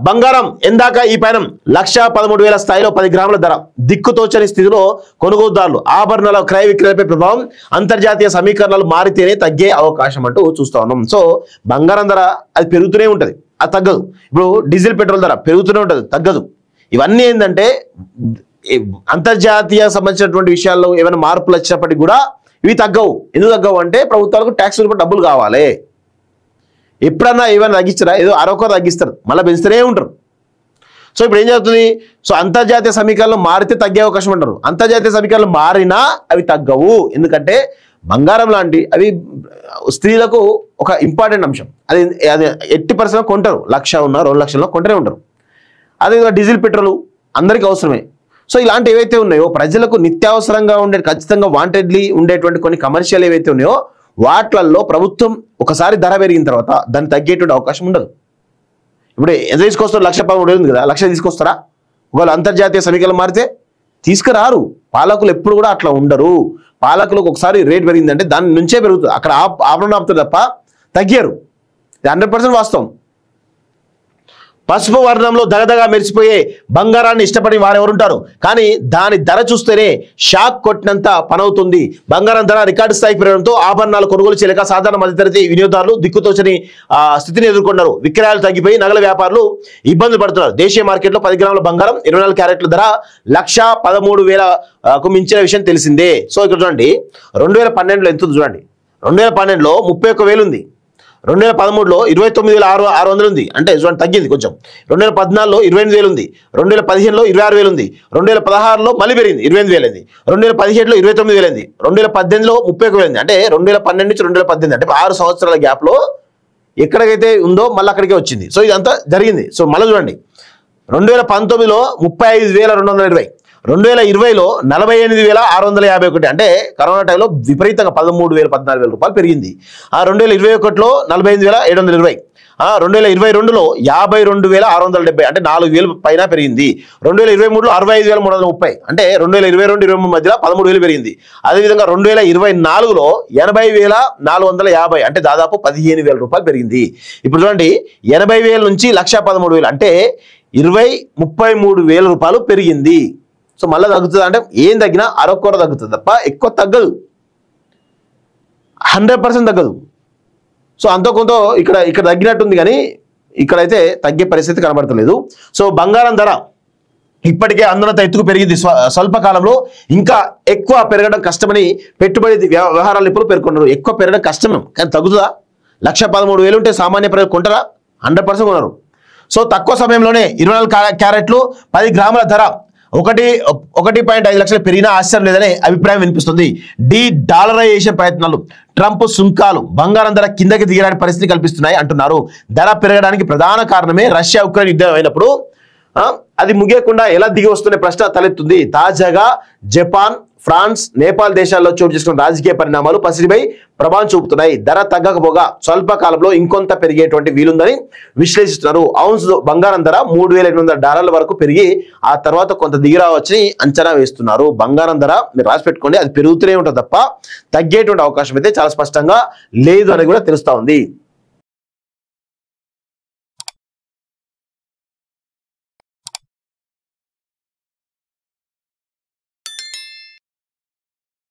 బంగారం ఎందాక ఈ పైన 1,13,000 స్థాయిలో 10 గ్రాముల ధర దిక్కుతోచని స్థితిలో కొనుగోలుదారులు ఆభరణాల క్రయ విక్రయపై ప్రభావం అంతర్జాతీయ సమీకరణాలు మారితేనే తగ్గే అవకాశం అంటూ చూస్తా ఉన్నాం. సో బంగారం ధర అది పెరుగుతూనే ఉంటుంది, అది తగ్గదు. ఇప్పుడు డీజిల్ పెట్రోల్ ధర పెరుగుతూనే ఉంటుంది, తగ్గదు. ఇవన్నీ ఏంటంటే అంతర్జాతీయ సంబంధించినటువంటి విషయాల్లో ఏమైనా మార్పులు వచ్చినప్పటికీ కూడా ఇవి తగ్గవు. ఎందుకు తగ్గవు అంటే ప్రభుత్వాలకు ట్యాక్స్ రూపంలో డబ్బులు కావాలి. ఎప్పుడన్నా ఏమైనా తగ్గించారా? ఏదో అరొక తగ్గిస్తారు, మళ్ళీ పెంచుతూనే ఉంటారు. సో ఇప్పుడు ఏం జరుగుతుంది? సో అంతర్జాతీయ సమీకరణలు మారితే తగ్గే అవకాశం ఉంటారు. అంతర్జాతీయ సమీకరణలు మారినా అవి తగ్గవు. ఎందుకంటే బంగారం లాంటి అవి స్త్రీలకు ఒక ఇంపార్టెంట్ అంశం. అది 80% కొంటారు, 1,00,000 ఉన్నా 2 లక్షల్లో కొంటూనే ఉంటారు. అదేవిధంగా డీజిల్ పెట్రోల్ అందరికీ అవసరమే. సో ఇలాంటి ఏవైతే ఉన్నాయో ప్రజలకు నిత్యావసరంగా ఉండే ఖచ్చితంగా వాంటెడ్లీ ఉండేటువంటి కొన్ని కమర్షియల్ ఏవైతే ఉన్నాయో వాటిల్లో ప్రభుత్వం ఒకసారి ధర పెరిగిన తర్వాత దాన్ని తగ్గేటువంటి అవకాశం ఉండదు. ఇప్పుడు ఎంత తీసుకొస్తారు? 1,13,000 ఉంది కదా, 1,00,000 తీసుకొస్తారా? ఒకవేళ అంతర్జాతీయ సమీకరణలు మారితే తీసుకురారు. పాలకులు ఎప్పుడు కూడా అట్లా ఉండరు. పాలకులకు ఒకసారి రేట్ పెరిగిందంటే దాని నుంచే పెరుగుతుంది, అక్కడ ఆపరణ ఆపుతారు తప్ప తగ్గారు. 100% వాస్తవం. పసుపు వర్ణంలో దగదగా మెరిసిపోయే బంగారాన్ని ఇష్టపడి వారెవరుంటారు, కానీ దాని ధర చూస్తేనే షాక్ కొట్టినంత పనవుతుంది. బంగారం ధర రికార్డు స్థాయికి పెరగడంతో ఆభరణాలు కొనుగోలు చేయలేక సాధారణ మధ్యతరగతి వినియోగదారులు దిక్కుతోచని స్థితిని ఎదుర్కొన్నారు. విక్రయాలు తగ్గిపోయి నగల వ్యాపారులు ఇబ్బందులు పడుతున్నారు. దేశీయ మార్కెట్లో 10 గ్రాముల బంగారం 24 క్యారెట్ల ధర 1,13,000కు మించిన విషయం తెలిసిందే. సో ఇక్కడ చూడండి, 2012లో ఎంత ఉంది చూడండి. 2012లో 31,000 ఉంది. 2013లో 29,600 ఉంది, అంటే చూడండి తగ్గింది కొంచెం. 2014లో 28,000 ఉంది. 2015లో 26,000 ఉంది. 2016లో మళ్ళీ పెరిగింది, 28,000 అయింది. 2017లో 29,000 అయింది. 2018లో 31,000 అయింది. అంటే 2012 నుంచి 2018 అంటే 6 సంవత్సరాల గ్యాప్లో ఎక్కడికైతే ఉందో మళ్ళీ అక్కడికే వచ్చింది. సో ఇదంతా జరిగింది. సో మళ్ళీ చూడండి, 2019లో 35,220, 2020లో 48,651, అంటే కరోనా టైంలో విపరీతంగా 13,000 14,000 రూపాయలు పెరిగింది. 2021లో 45,720, 2022లో 52,670, అంటే 4,000 పైన పెరిగింది. 2023లో 65,330, అంటే 2022-23 మధ్యలో 13,000 పెరిగింది. అదేవిధంగా 2024లో 80,450, అంటే దాదాపు 15,000 రూపాయలు పెరిగింది. ఇప్పుడు చూడండి, 80,000 నుంచి 1,13,000, అంటే 33,000 రూపాయలు పెరిగింది. సో మళ్ళీ తగ్గుతుంది అంటే ఏం తగ్గినా అరొక్కర తగ్గుతుంది తప్ప ఎక్కువ తగ్గదు, 100% తగ్గదు. సో అంత కొంత ఇక్కడ తగ్గినట్టుంది, కానీ ఇక్కడైతే తగ్గే పరిస్థితి కనబడతలేదు. సో బంగారం ధర ఇప్పటికే అందనంత ఎత్తుకు పెరిగింది. స్వల్ప కాలంలో ఇంకా ఎక్కువ పెరగడం కష్టమని పెట్టుబడి వ్యవహారాల నిపుణులు పేర్కొన్నారు. ఎక్కువ పెరగడం కష్టమే, కానీ తగ్గుతుందా? 1,13,000 ఉంటే సామాన్య ప్రజలు కొంటారా? 100% కొనరు. సో తక్కువ సమయంలోనే 24 క్యారెట్లు 10 గ్రాముల ధర 1.5 లక్షలు పెరిగినా ఆశ్చర్యం లేదనే అభిప్రాయం వినిపిస్తుంది. డాలరైజేషన్ ప్రయత్నాలు, ట్రంప్ సుంకాలు బంగారం ధర కిందకి దిగడానికి పరిస్థితి కల్పిస్తున్నాయి అంటున్నారు. ధర పెరగడానికి ప్రధాన కారణమే రష్యా ఉక్రెయిన్ యుద్ధం అయినప్పుడు అది ముగియకుండా ఎలా దిగి వస్తున్న ప్రశ్న తలెత్తుంది. తాజాగా జపాన్, ఫ్రాన్స్, నేపాల్ దేశాల్లో చోటు చేసుకున్న రాజకీయ పరిణామాలు పసిడిపై ప్రభావం చూపుతున్నాయి. ధర తగ్గకపోగా స్వల్ప కాలంలో ఇంకొంత పెరిగేటువంటి వీలుందని విశ్లేషిస్తున్నారు. ఔన్స్ బంగారం ధర $3,800 వరకు పెరిగి ఆ తర్వాత కొంత దిగిరావచ్చని అంచనా వేస్తున్నారు. బంగారం ధర మీరు రాసి పెట్టుకోండి, అది పెరుగుతూనే ఉంటుంది తప్ప తగ్గేటువంటి అవకాశం అయితే చాలా స్పష్టంగా లేదు అని కూడా తెలుస్తా ఉంది.